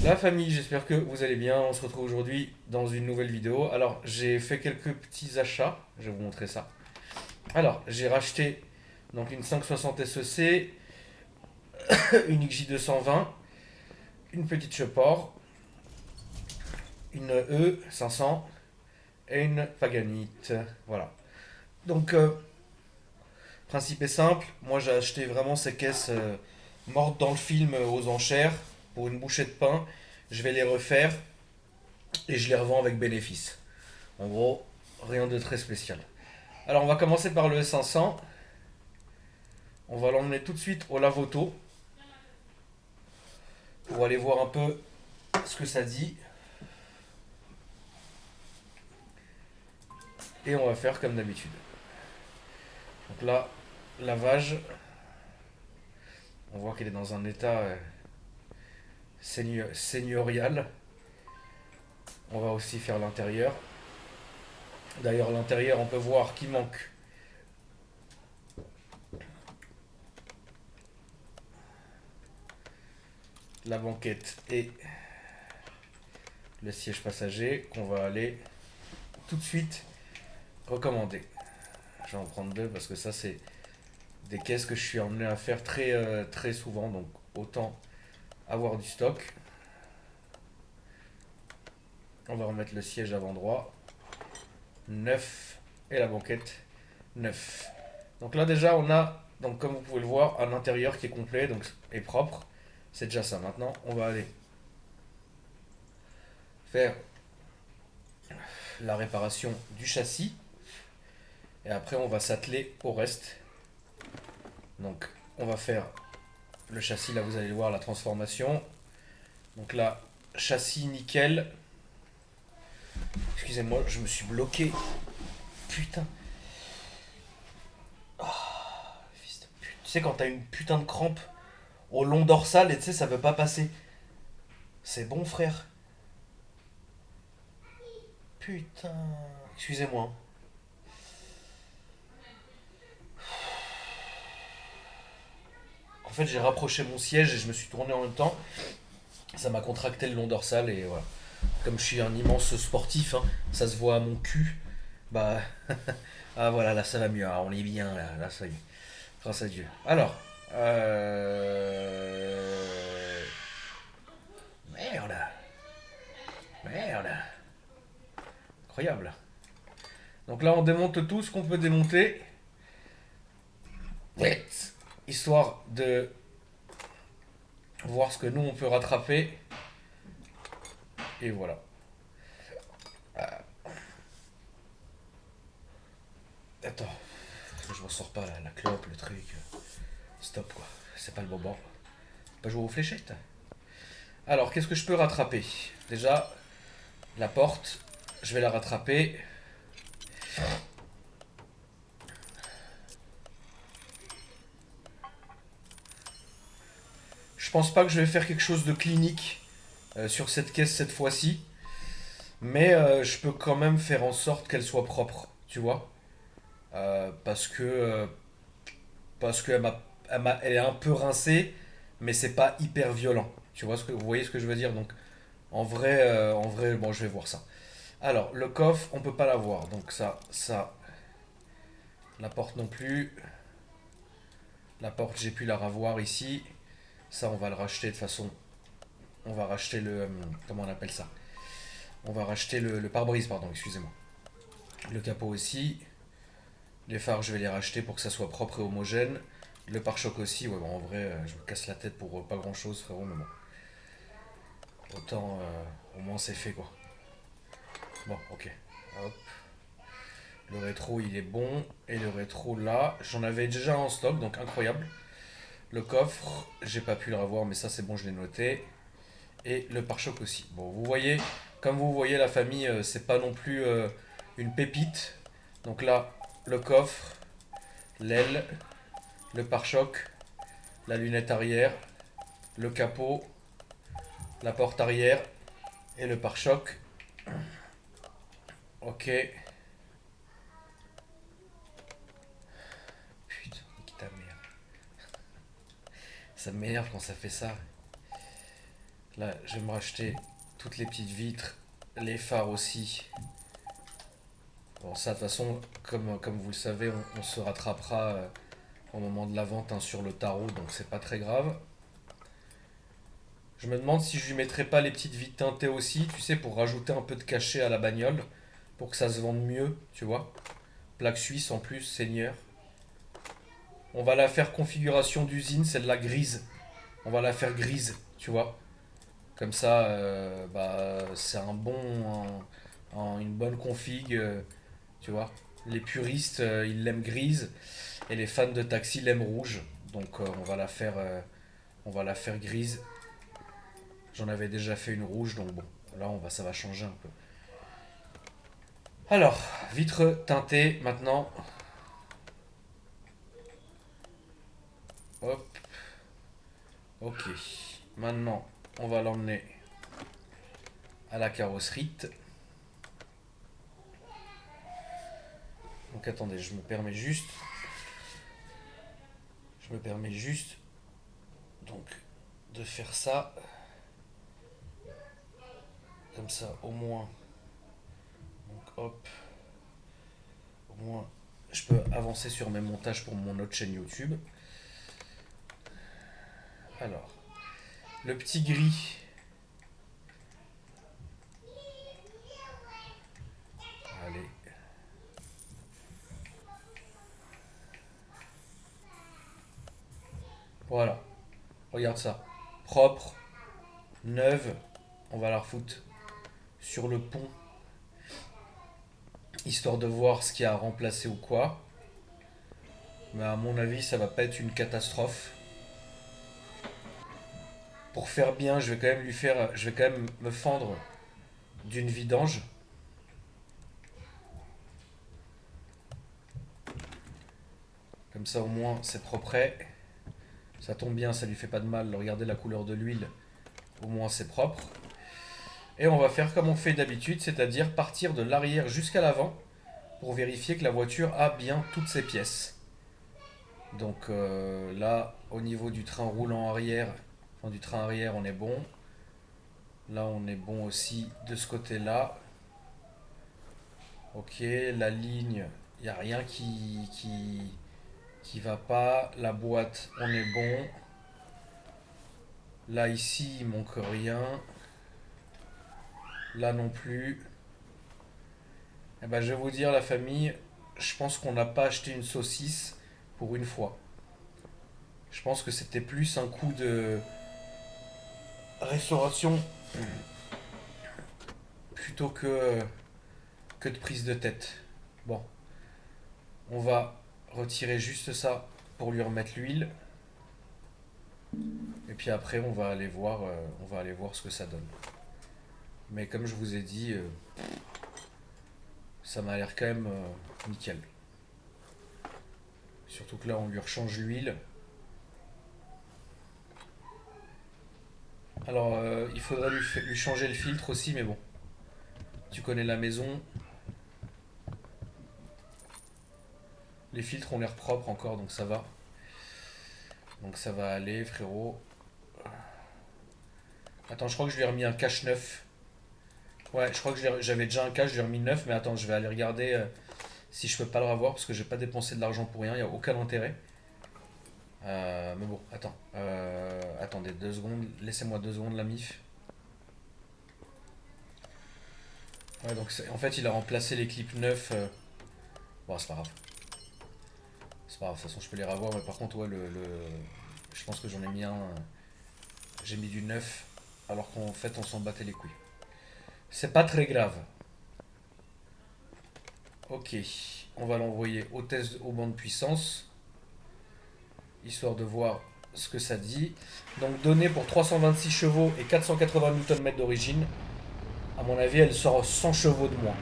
La famille, j'espère que vous allez bien. On se retrouve aujourd'hui dans une nouvelle vidéo. Alors, j'ai fait quelques petits achats. Je vais vous montrer ça. Alors, j'ai racheté donc une 560 SEC, une XJ220, une petite Chepor, une E500 et une Paganite. Voilà. Donc, principe est simple. Moi, j'ai acheté vraiment ces caisses mortes dans le film aux enchères pour une bouchée de pain. Je vais les refaire et je les revends avec bénéfice. En gros, rien de très spécial. Alors on va commencer par le S500. On va l'emmener tout de suite au lavoto pour aller voir un peu ce que ça dit. Et on va faire comme d'habitude. Donc là, lavage. On voit qu'elle est dans un état seigneurial. On va aussi faire l'intérieur. D'ailleurs, l'intérieur, on peut voir qu'il manque la banquette et le siège passager qu'on va aller tout de suite recommander. Je vais en prendre deux parce que ça, c'est des caisses que je suis emmené à faire très souvent. Donc autant avoir du stock. On va remettre le siège avant droit. Neuf. Et la banquette. Neuf. Donc là déjà on a, donc comme vous pouvez le voir, un intérieur qui est complet donc, et propre. C'est déjà ça. Maintenant on va aller faire la réparation du châssis. Et après on va s'atteler au reste. Donc on va faire le châssis, là vous allez le voir, la transformation. Donc là, châssis nickel. Excusez-moi, je me suis bloqué. Putain. Fils de pute. Tu sais quand t'as une putain de crampe au long dorsal et tu sais ça veut pas passer. C'est bon frère. Putain. Excusez-moi. En fait j'ai rapproché mon siège et je me suis tourné en même temps. Ça m'a contracté le long dorsal et voilà. Comme je suis un immense sportif, hein, ça se voit à mon cul. Bah. Ah voilà, là ça va mieux. Ah, on est bien là ça y est. Grâce à Dieu. Alors. Merde. Merde. Incroyable. Donc là, on démonte tout ce qu'on peut démonter. Histoire de voir ce que nous, on peut rattraper. Et voilà. Attends. Je ressors pas la clope, le truc. Stop, quoi. C'est pas le moment. Pas jouer aux fléchettes. Alors, qu'est-ce que je peux rattraper? Déjà, la porte. Je vais la rattraper. Je pense pas que je vais faire quelque chose de clinique sur cette caisse cette fois-ci. Mais je peux quand même faire en sorte qu'elle soit propre, tu vois. Parce que parce qu'elle elle est un peu rincée, mais c'est pas hyper violent. Tu vois vous voyez ce que je veux dire. Donc en vrai, bon, je vais voir ça. Alors le coffre, on peut pas l'avoir, donc ça, la porte non plus. La porte, j'ai pu la ravoir ici. Ça, on va le racheter de toute façon. On va racheter le comment on appelle ça. On va racheter le pare-brise, pardon, excusez-moi. Le capot aussi. Les phares, je vais les racheter pour que ça soit propre et homogène. Le pare-choc aussi, ouais, bon, en vrai, je me casse la tête pour pas grand-chose, frérot, mais bon. Autant, au moins, c'est fait, quoi. Bon, ok. Hop. Le rétro, il est bon. Et le rétro, là, j'en avais déjà en stock, donc incroyable. Le coffre, j'ai pas pu le revoir, mais ça, c'est bon, je l'ai noté. Et le pare-choc aussi. Bon, vous voyez, comme vous voyez, la famille, c'est pas non plus une pépite. Donc là, le coffre, l'aile, le pare-choc, la lunette arrière, le capot, la porte arrière et le pare-choc. Ok. Putain, nique ta mère. Ça m'énerve quand ça fait ça. Là, je vais me racheter toutes les petites vitres, les phares aussi. Bon, ça, de toute façon, comme vous le savez, on se rattrapera au moment de la vente hein, sur le tarot, donc c'est pas très grave. Je me demande si je lui mettrais pas les petites vitres teintées aussi, tu sais, pour rajouter un peu de cachet à la bagnole, pour que ça se vende mieux, tu vois. Plaque suisse en plus, Seigneur. On va la faire configuration d'usine, celle-là grise. On va la faire grise, tu vois. Comme ça, bah, c'est un bon, une bonne config, tu vois. Les puristes, ils l'aiment grise, et les fans de taxi l'aiment rouge. Donc on va la faire grise. J'en avais déjà fait une rouge, donc bon, là ça va changer un peu. Alors, vitre teintée maintenant. Hop, ok. Maintenant, on va l'emmener à la carrosserie. Donc attendez, je me permets juste donc de faire ça comme ça au moins. Donc hop, au moins je peux avancer sur mes montages pour mon autre chaîne YouTube. Alors, le petit gris. Allez. Voilà. Regarde ça. Propre, neuve. On va la refoutre sur le pont. Histoire de voir ce qu'il y a à remplacer ou quoi. Mais à mon avis, ça va pas être une catastrophe. Pour faire bien, je vais quand même me fendre d'une vidange. Comme ça au moins c'est propre. Ça tombe bien, ça lui fait pas de mal. Regardez la couleur de l'huile. Au moins c'est propre. Et on va faire comme on fait d'habitude, c'est-à-dire partir de l'arrière jusqu'à l'avant pour vérifier que la voiture a bien toutes ses pièces. Donc là, au niveau du train roulant arrière, enfin du train arrière, on est bon. Là, on est bon aussi de ce côté-là. Ok, la ligne, il n'y a rien qui va pas. La boîte, on est bon. Là, ici, il manque rien. Là non plus. Eh ben, je vais vous dire, la famille, je pense qu'on n'a pas acheté une saucisse pour une fois. Je pense que c'était plus un coup de restauration plutôt que de prise de tête. Bon, on va retirer juste ça pour lui remettre l'huile. Et puis après, on va aller voir ce que ça donne. Mais comme je vous ai dit, ça m'a l'air quand même nickel. Surtout que là, on lui rechange l'huile. Alors, il faudrait lui changer le filtre aussi, mais bon. Tu connais la maison. Les filtres ont l'air propres encore, donc ça va. Donc ça va aller, frérot. Attends, je crois que je lui ai remis un cache neuf. Ouais, je crois que j'avais déjà un cache, je lui ai remis neuf, mais attends, je vais aller regarder si je peux pas le revoir, parce que j'ai pas dépensé de l'argent pour rien, il n'y a aucun intérêt. Mais bon, attends. Attendez 2 secondes, laissez-moi 2 secondes la mif. Ouais, donc en fait, il a remplacé les clips neufs. Bon, c'est pas grave. C'est pas grave, de toute façon, je peux les revoir, mais par contre, ouais, je pense que j'en ai mis un. J'ai mis du neuf, alors qu'en fait, on s'en battait les couilles. C'est pas très grave. Ok, on va l'envoyer au test au banc de puissance, histoire de voir ce que ça dit. Donc, données pour 326 chevaux et 480 Nm d'origine. À mon avis, elle sort 100 chevaux de moins.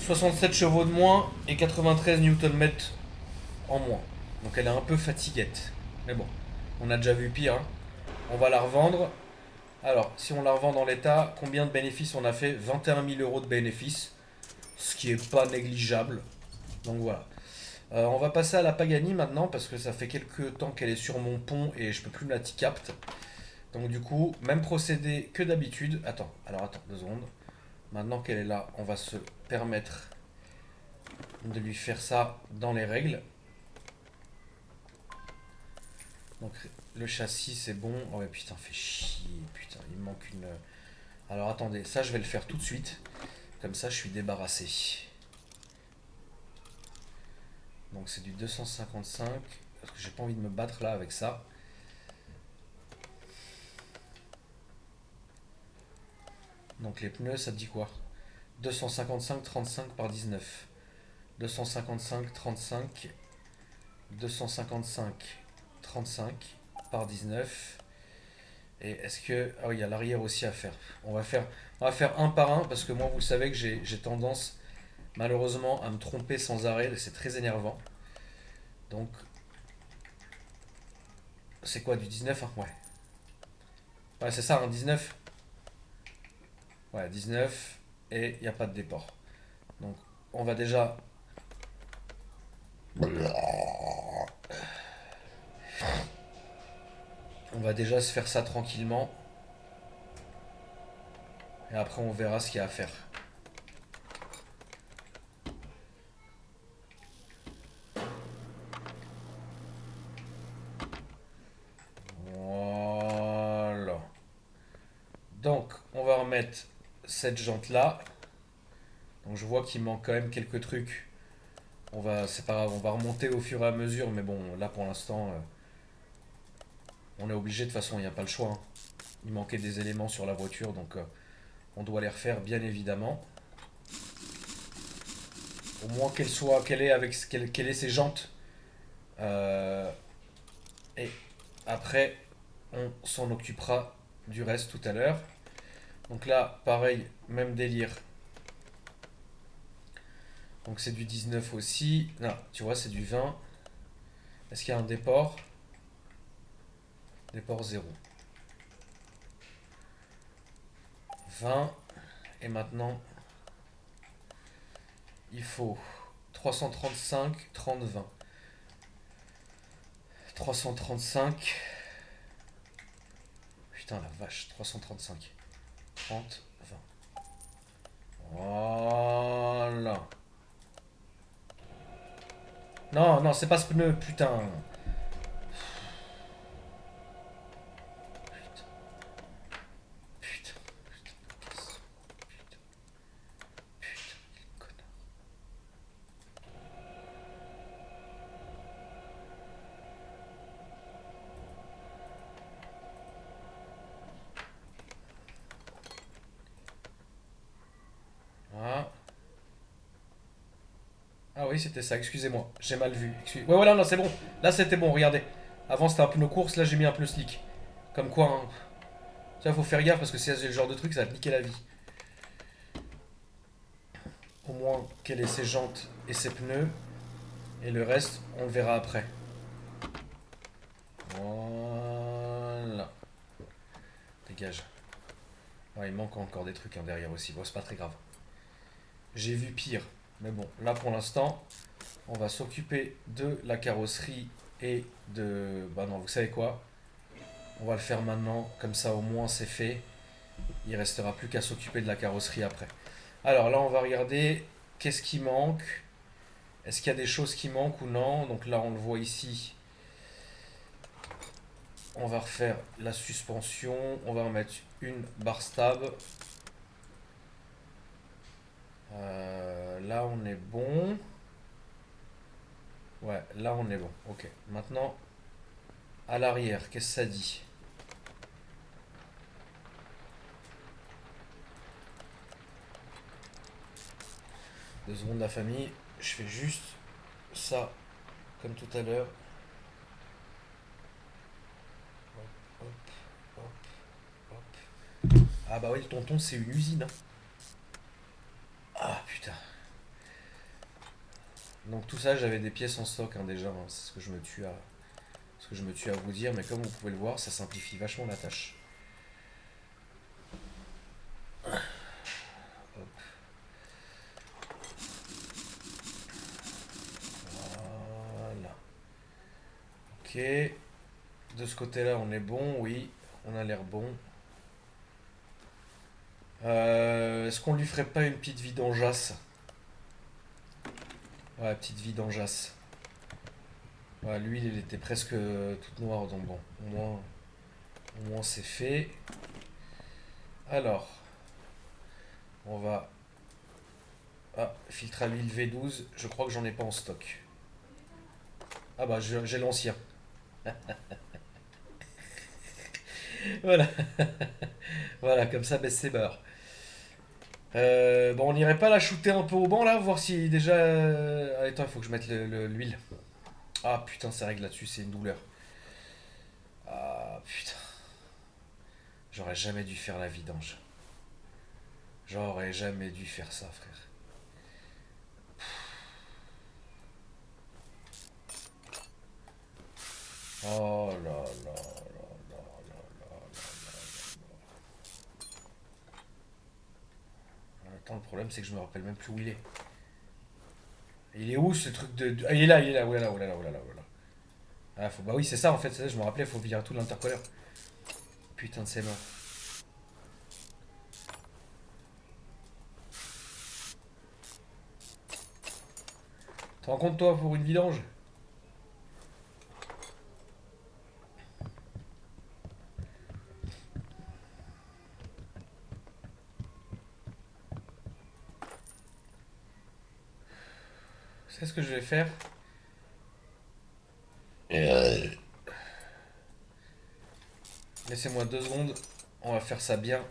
67 chevaux de moins et 93 Nm en moins. Donc elle est un peu fatiguette. Mais bon, on a déjà vu pire, hein. On va la revendre. Alors, si on la revend dans l'état, combien de bénéfices on a fait? 21 000 euros de bénéfices, ce qui est pas négligeable. Donc voilà. On va passer à la Pagani maintenant parce que ça fait quelques temps qu'elle est sur mon pont et je peux plus me la t-capte. Donc du coup, même procédé que d'habitude. Attends, 2 secondes. Maintenant qu'elle est là, on va se permettre de lui faire ça dans les règles. Donc le châssis c'est bon. Oh ouais putain, fait chier. Putain, il me manque une... Alors attendez, ça je vais le faire tout de suite. Comme ça je suis débarrassé. Donc c'est du 255. Parce que j'ai pas envie de me battre là avec ça. Donc les pneus ça te dit quoi? 255 35 par 19. 255 35. 255 35 par 19. Et est-ce que... Ah oui, il y a l'arrière aussi à faire. On va faire un par un parce que moi, vous savez que j'ai tendance, malheureusement, à me tromper sans arrêt. Et c'est très énervant. Donc, c'est quoi, du 19 hein? Ouais. Ouais, c'est ça, un 19. Ouais, 19. Et il n'y a pas de déport. Donc, on va déjà... On va déjà se faire ça tranquillement. Et après, on verra ce qu'il y a à faire. Voilà. Donc, on va remettre cette jante là. Donc, je vois qu'il manque quand même quelques trucs. C'est pas grave, on va remonter au fur et à mesure. Mais bon, là pour l'instant, on est obligé. De toute façon, il n'y a pas le choix, hein. Il manquait des éléments sur la voiture, donc on doit les refaire, bien évidemment. Au moins qu'elle ait ses jantes. Euh, et après, on s'en occupera du reste tout à l'heure. Donc là, pareil, même délire. Donc c'est du 19 aussi. Non, tu vois, c'est du 20. Est-ce qu'il y a un déport? Déport 0. 20. Et maintenant, il faut 335, 30, 20. 335. Putain la vache, 335. 30, 20. Voilà. Non, non, c'est pas ce pneu, putain. Putain, putain, putain, putain, connard. Ah. Ah oui, c'était ça, excusez-moi, j'ai mal vu. Ouais, voilà, non, c'est bon. Là, c'était bon, regardez. Avant, c'était un pneu course, là, j'ai mis un pneu slick. Comme quoi, hein. Ça, faut faire gaffe parce que c'est le genre de truc, ça va te niquer la vie. Au moins qu'elle ait ses jantes et ses pneus. Et le reste, on le verra après. Voilà. Dégage. Ouais, il manque encore des trucs hein, derrière aussi. Bon, c'est pas très grave. J'ai vu pire. Mais bon, là pour l'instant, on va s'occuper de la carrosserie et de... Bah non, vous savez quoi? On va le faire maintenant. Comme ça, au moins, c'est fait. Il restera plus qu'à s'occuper de la carrosserie après. Alors là, on va regarder qu'est-ce qui manque. Est-ce qu'il y a des choses qui manquent ou non? Donc là, on le voit ici. On va refaire la suspension. On va remettre une barre stab. Là, on est bon. Ouais, là, on est bon. Ok. Maintenant, à l'arrière, qu'est-ce que ça dit? Deux secondes, la famille. Je fais juste ça, comme tout à l'heure. Hop, hop, hop. Ah bah oui, le tonton, c'est une usine, hein. Ah putain. Donc tout ça, j'avais des pièces en stock hein, déjà. Hein, c'est ce que je me tue à vous dire. Mais comme vous pouvez le voir, ça simplifie vachement la tâche. Voilà. Ok. De ce côté-là, on est bon. Oui, on a l'air bon. Est-ce qu'on lui ferait pas une petite vidangeasse? Ouais, petite vidangeasse. Ouais, l'huile, elle était presque toute noire, donc bon, au moins c'est fait. Alors, on va... Ah, filtre à l'huile V12, je crois que j'en ai pas en stock. Ah bah, j'ai l'ancien. Voilà, voilà, comme ça, baisse ses beurres. Bon, on n'irait pas la shooter un peu au banc là, voir si déjà. Attends, il faut que je mette l'huile. Ah putain, c'est règle là-dessus, c'est une douleur. Ah putain, j'aurais jamais dû faire la vidange. J'aurais jamais dû faire ça, frère. Oh là là là là là là là. Attends, le problème c'est que je me rappelle même plus où il est. Il est où ce truc de... Ah, il est là, voilà, voilà, voilà, voilà. Ah, faut... Bah oui, c'est ça en fait, c'est ça, je me rappelais, faut virer tout l'intercolaire. Putain de ses mains. Te rends compte toi pour une vidange? C'est ce que je vais faire. Laissez-moi 2 secondes, on va faire ça bien.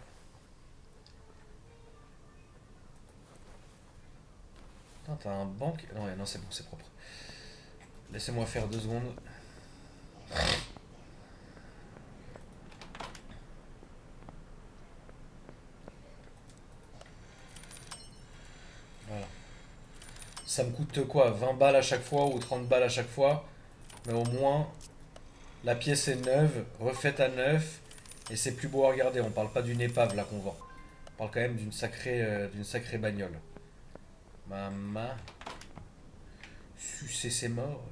Putain, t'as un banc. Non, ouais, non, c'est bon, c'est propre. Laissez-moi faire 2 secondes. Voilà. Ça me coûte quoi, 20 balles à chaque fois ou 30 balles à chaque fois. Mais au moins, la pièce est neuve, refaite à neuf. Et c'est plus beau à regarder. On parle pas d'une épave là qu'on vend. On parle quand même d'une sacrée bagnole. Maman. Sucer c'est mort.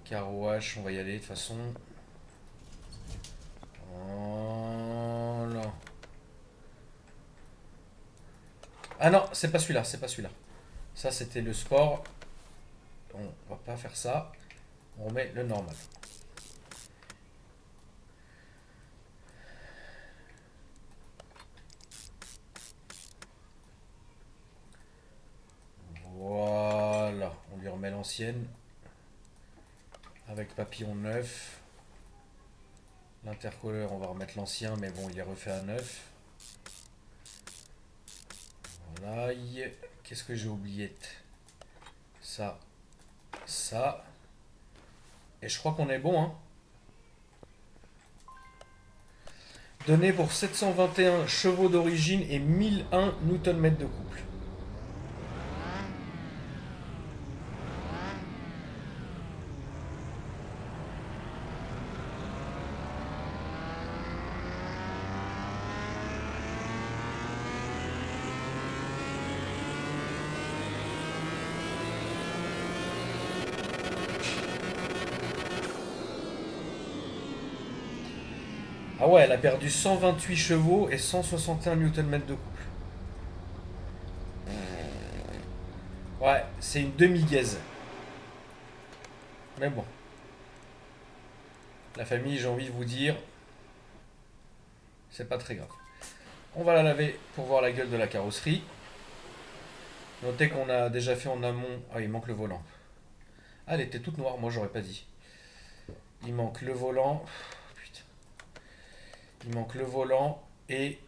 Carouache, on va y aller de toute façon. Voilà. Ah non, c'est pas celui-là, c'est pas celui-là. Ça c'était le sport. On va pas faire ça. On remet le normal. Voilà. On lui remet l'ancienne. Avec papillon neuf. L'intercolleur, on va remettre l'ancien, mais bon, il est refait à neuf. Voilà. Qu'est-ce que j'ai oublié? Ça. Ça. Et je crois qu'on est bon, hein. Donné pour 721 chevaux d'origine et 1001 Nm de couple. Ah ouais, elle a perdu 128 chevaux et 161 Nm de couple. Ouais, c'est une demi-gaze. Mais bon, la famille, j'ai envie de vous dire, c'est pas très grave. On va la laver pour voir la gueule de la carrosserie. Notez qu'on a déjà fait en amont. Ah, il manque le volant. Ah, elle était toute noire, moi j'aurais pas dit. Il manque le volant. Putain. Il manque le volant et.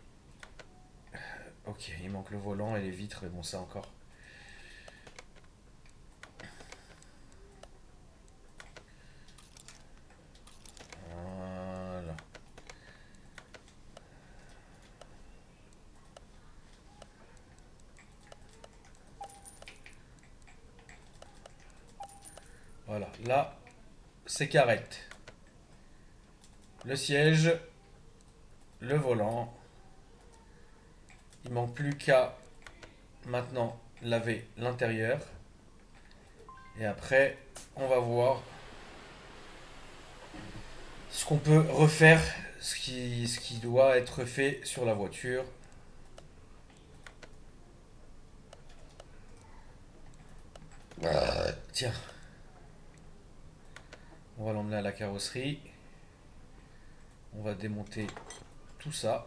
Ok, il manque le volant et les vitres, mais bon, ça encore. Voilà. Voilà, là, c'est correct. Le siège, le volant. Il manque plus qu'à maintenant laver l'intérieur. Et après, on va voir ce qu'on peut refaire, ce qui doit être fait sur la voiture. Tiens, on va l'emmener à la carrosserie. On va démonter tout ça.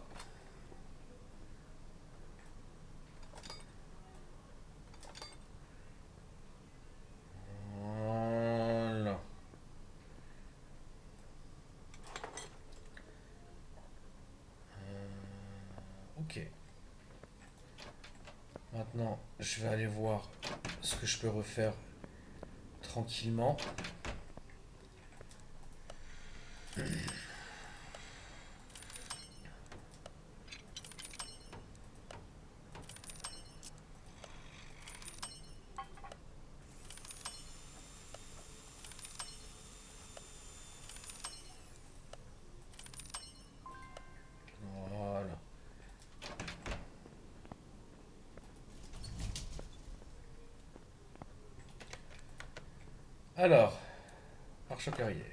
Voilà. Ok. Maintenant, je vais aller voir ce que je peux refaire tranquillement. Voilà. Alors, pare-choc arrière.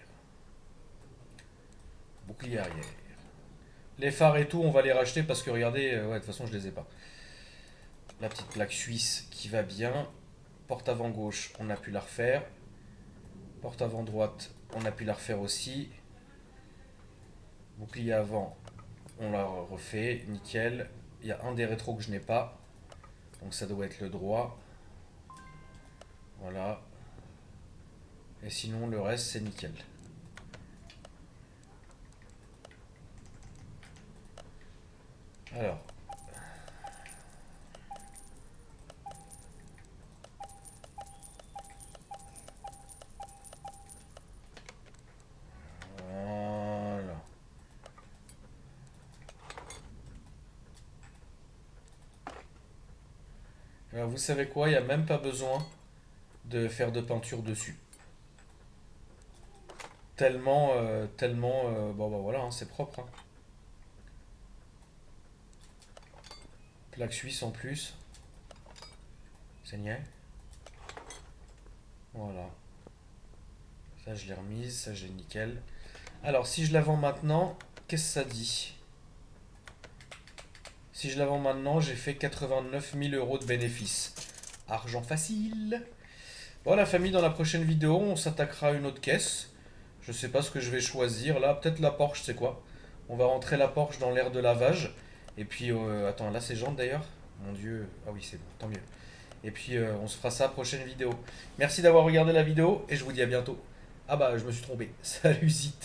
Bouclier arrière. Les phares et tout, on va les racheter parce que regardez, ouais, de toute façon, je les ai pas. La petite plaque suisse qui va bien. Porte avant gauche, on a pu la refaire. Porte avant droite, on a pu la refaire aussi. Bouclier avant, on l'a refait, nickel. Il y a un des rétros que je n'ai pas. Donc ça doit être le droit. Voilà. Et sinon, le reste, c'est nickel. Alors. Voilà. Alors, vous savez quoi? Il n'y a même pas besoin de faire de peinture dessus. Tellement, bon bah voilà, hein, c'est propre. Hein. Plaque suisse en plus. C'est niais. Voilà. Ça, je l'ai remise, ça, j'ai nickel. Alors, si je la vends maintenant, qu'est-ce que ça dit? Si je la vends maintenant, j'ai fait 89 000 euros de bénéfices. Argent facile. Bon, la famille, dans la prochaine vidéo, on s'attaquera à une autre caisse. Je sais pas ce que je vais choisir. Là, peut-être la Porsche, c'est quoi? On va rentrer la Porsche dans l'air de lavage. Et puis, attends, là, c'est jaune d'ailleurs. Mon Dieu. Ah oui, c'est bon, tant mieux. Et puis, on se fera ça prochaine vidéo. Merci d'avoir regardé la vidéo et je vous dis à bientôt. Ah bah, je me suis trompé. Salut, Zit.